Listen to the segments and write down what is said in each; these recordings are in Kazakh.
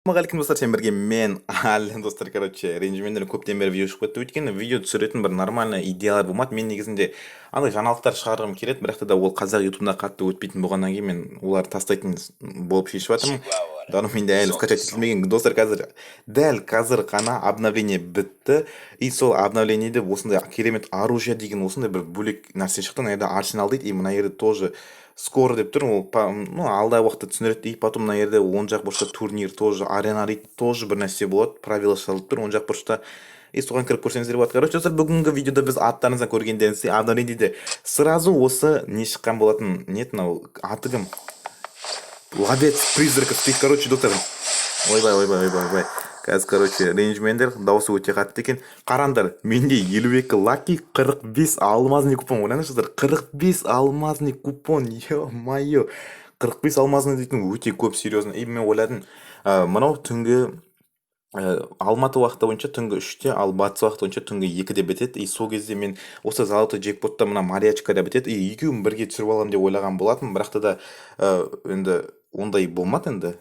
Ассалаумағалейкум достар, сен бірге мен әлі достар, ренжімендер көптен бері видео шығып кетті. Өйткені видео түсіретін бір нормальный идеялар болмады. Мен негізінде андай жаңалықтар шығарғым келеді, бірақ та ол қазақ ютубында қатты өтпейтін болғаннан кейін мен оларды тастайтын болып шешіп жатырмын. Дауым менде әлі скачать етілмеген достар. Дәл қазір ғана обновление бітті. И сол обновлениеде осындай керемет оружие деген осындай бір бөлек нәрсе шықты. Мына жерде арсенал дейді, и мына жерде тоже скоро деп тұр. Ол алдағы уақытта түсіндіреді. И потом мына жерде оң жақ бұрышта турнир тоже, арена дейді, тоже бір нәрсе болады. Правила жазылып тұр оң жақ бұрышта. И соған кіріп көрсеңіздер болады. Короче, достар, бүгінгі видеода біз аттарыңыздан көргендеріңіздей обновлениеде сразу осы не шыққан болатын. Нет, мынау аты кім? Ловец призраков дейді. Короче, достар, ойбай. Қазір, рейнджмендер дауысы өте қатты екен. Қараңдар, менде 52 лаки, 45 алмазный купон. Ойлаңыздар, 45 алмазный купон. Ё-майо. 45 алмазный дейтін өте көп, серьезно. И мен ойладым, мынау түнгі Алматы уақыты бойынша түнгі 3-те, ал батыс уақыты бойынша түнгі 2-де бітеді. И сол кезде мен осы золотой джекпотта мына мариачкада бітеді. И екеуін бірге түсіріп аламын деп ойлаған болатым, бірақ та енді ондай болмады енді.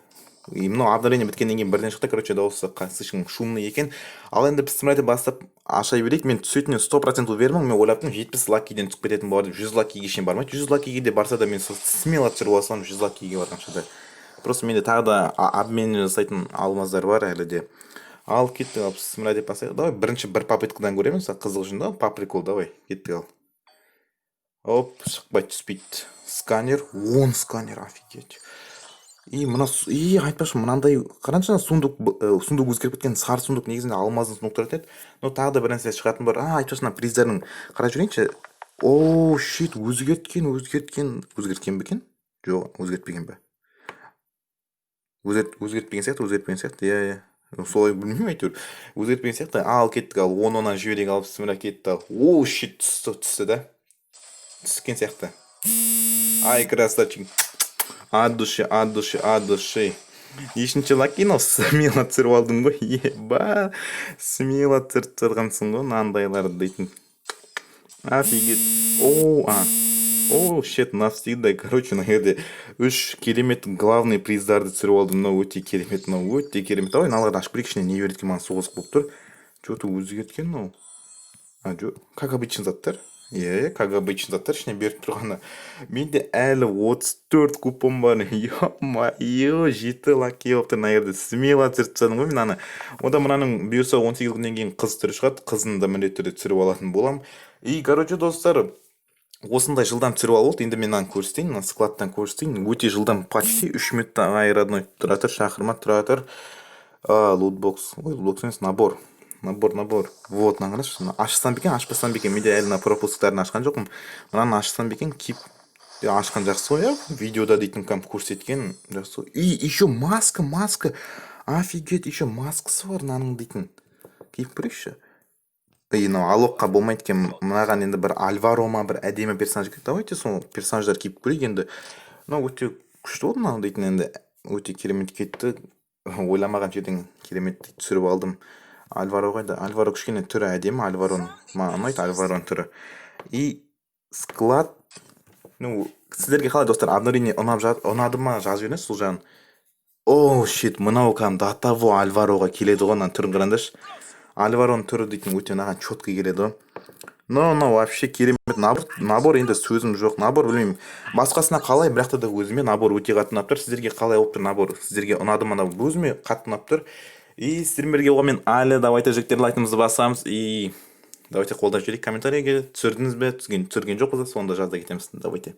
И мынау обновление біткеннен кейін бірден шықты. Короче, дауысы слишком шумный екен. Ал енді біз сымырайды бастап аша берейік. Мен түсетіне 100% уверенмін. Мен ойлаптым 70 лакиден түсіп кететін болады деп. 100 лакиге шейін бармайды. 100 лакиге де барса да мен смело түсіріп алсам 100 лакиге барғанша да. Просто менде тағы да обмен жасайтын алмаздар бар әлі де. Ал кеттік, ал сымырай деп бастайық. Давай бірінші бір попыткадан көреміз. Қызық үшін да, по прикол, давай. Кеттік ал. Оп, шықпай түспейді. Сканер, 10 сканер, офигеть. И айтпашы, мынандай қараңшы, сундук өзгеріп кеткен, сары сундук негізінде алмаздың сундуктары еді. Но тағы да бір нәрсе шығатын бар. Айтпашы, приздардың қарап жүрейінші. Оу, шит, өзгерткен бе екен? Жоқ, өзгертпеген бе? Өзгертпеген сияқты, иә. Солай білмеймін, әйтеуір. Өзгертпеген сияқты. Ал кеттік, ал 10-10-нан жіберек алып сымыра кетті ал. Оу, шит, түсті да. Түскен сияқты. Ай, красавчик. От души. Ешінші лакин ол смело түсіріп алдың ғой. Еба, смело түсіргансың ғой, мынандайларды дейтін. Офигеть. Оу, шет, навсегда. Короче, на жерде 3 керемет главный приздарды түсіріп алдым. Мынау өте керемет. Ой, наларды ашып көрейік, ішіне не береді екен, маған соғыс болып тұр. Что-то өзгерткен мынау. Как обычно заттар. Как обычно заттар ішіне беріп тұрғаны. Менде әлі 34 купон бар. Ё-майо, 7 лаки болып тұр. Мына жерде смело түсіріп тастадым ғой мен аны. Ода мынаның бұйырса 18 күннен кейін қыз түрі шығады. Қызын да міндетті түрде түсіріп алатын болам. И, короче, достар, осындай жылдам түсіріп алып, енді мен көрсетейін, складтан көрсетейін. Өте жылдам, почти 3 минутта айырадной тұра тұр, шақырма тұра тұр. Лутбокс, емес, набор. Вот, нағыраш, ашсам бекен, ашпасам бекен. Менде әлі пропусктарын ашқан жоқпын. Мынаны ашсам бекен, кип ашқан жақсы ғой, видеода дейтін көрсеткен жақсы. И еще маска. Офигеть, еще маскасы бар мынаның дейтін. Киіп көрейікші. Алоққа болмайды екен. Мынаған енді бір Альваро ма, бір әдемі персонаж керек. Давайте сол персонаждар киіп көрейік енді. Өте күшті болды мынау дейтін, енді өте керемет кетті. Ойламаған жерден керемет түсіріп алдым. Альваро қайда? Альваро кішкене түрі әдемі, Альвароның. Маған ұнайды Альвароның түрі. И склад, сіздерге қалай достар, обновление ұнады ма, жазып жіберіңіз сол жағын. Оу, шит, мынау до того Альвароға келеді ғой, мына түрін қараңдаршы. Альвароның түрі дейтін өте мынаған четко келеді ғой. Но вообще керемет набор, енді сөзім жоқ. Набор, білмеймін, басқасына қалай, бірақ та өзіме набор өте қатты ұнап тұр. Сіздерге қалай болып тұр набор? Сіздерге ұнады ма? Өзіме қатты ұнап тұр. И сіздермен бірге оған әлі давайте жігіттер лайкымызды басамыз. И давайте қолдап жіберейік. Комментарийге түсірдіңіз бе, түсірген жоқ болса, сонда жазда кетеміз. Давайте.